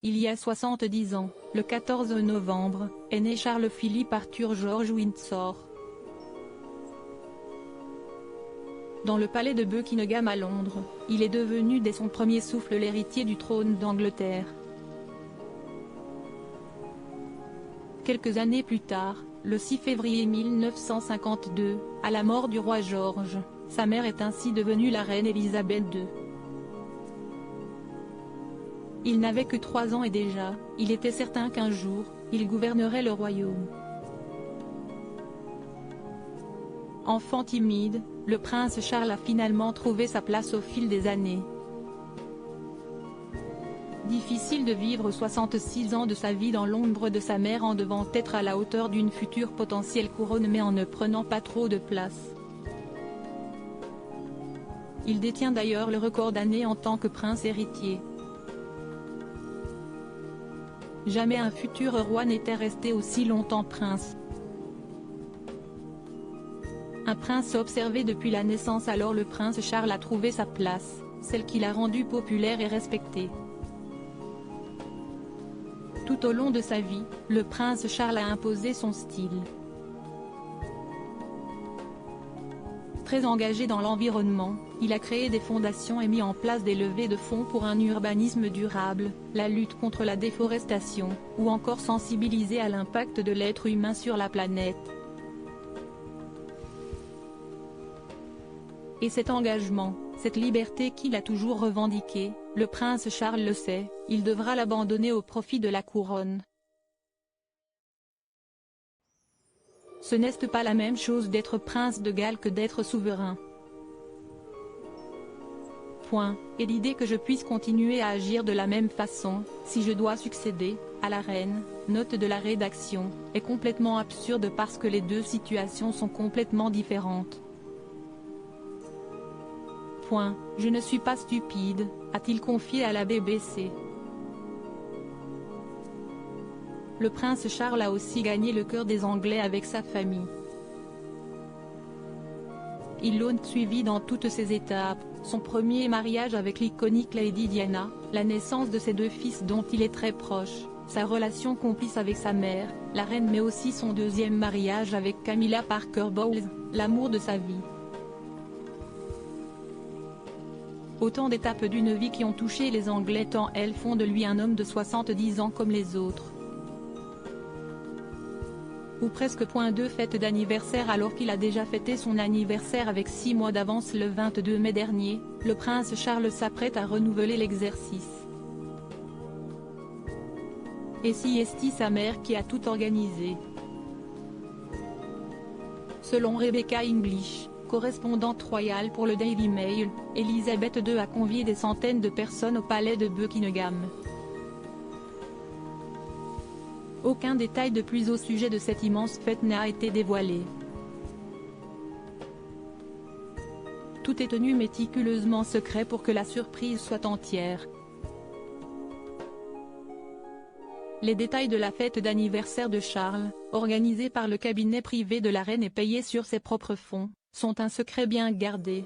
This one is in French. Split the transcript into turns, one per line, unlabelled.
il y a 70 ans, le 14 novembre, est né Charles-Philippe Arthur George Windsor. Dans le palais de Buckingham à Londres, il est devenu dès son premier souffle l'héritier du trône d'Angleterre. Quelques années plus tard, le 6 février 1952, à la mort du roi George, sa mère est ainsi devenue la reine Elisabeth II. Il n'avait que 3 ans et déjà, il était certain qu'un jour, il gouvernerait le royaume. Enfant timide, le prince Charles a finalement trouvé sa place au fil des années. Difficile de vivre 66 ans de sa vie dans l'ombre de sa mère en devant être à la hauteur d'une future potentielle couronne mais en ne prenant pas trop de place. Il détient d'ailleurs le record d'années en tant que prince héritier. Jamais un futur roi n'était resté aussi longtemps prince. Un prince observé depuis la naissance, alors le prince Charles a trouvé sa place, celle qui l'a rendu populaire et respecté. Tout au long de sa vie, le prince Charles a imposé son style. Très engagé dans l'environnement, il a créé des fondations et mis en place des levées de fonds pour un urbanisme durable, la lutte contre la déforestation, ou encore sensibilisé à l'impact de l'être humain sur la planète. Et cet engagement, cette liberté qu'il a toujours revendiquée, le prince Charles le sait, il devra l'abandonner au profit de la couronne. Ce n'est pas la même chose d'être prince de Galles que d'être souverain. Et l'idée que je puisse continuer à agir de la même façon, si je dois succéder à la reine, note de la rédaction, est complètement absurde parce que les deux situations sont complètement différentes. Je ne suis pas stupide, a-t-il confié à la BBC. Le prince Charles a aussi gagné le cœur des Anglais avec sa famille. Il l'a suivi dans toutes ses étapes, son premier mariage avec l'iconique Lady Diana, la naissance de ses 2 fils dont il est très proche, sa relation complice avec sa mère, la reine mais aussi son 2e mariage avec Camilla Parker Bowles, l'amour de sa vie. Autant d'étapes d'une vie qui ont touché les Anglais tant elles font de lui un homme de 70 ans comme les autres. Ou presque. 2 fêtes d'anniversaire. Alors qu'il a déjà fêté son anniversaire avec 6 mois d'avance le 22 mai dernier, le prince Charles s'apprête à renouveler l'exercice. Et si est-il sa mère qui a tout organisé? Selon Rebecca English, correspondante royale pour le Daily Mail, Elisabeth II a convié des centaines de personnes au palais de Buckingham. Aucun détail de plus au sujet de cette immense fête n'a été dévoilé. Tout est tenu méticuleusement secret pour que la surprise soit entière. Les détails de la fête d'anniversaire de Charles, organisée par le cabinet privé de la reine et payée sur ses propres fonds, sont un secret bien gardé.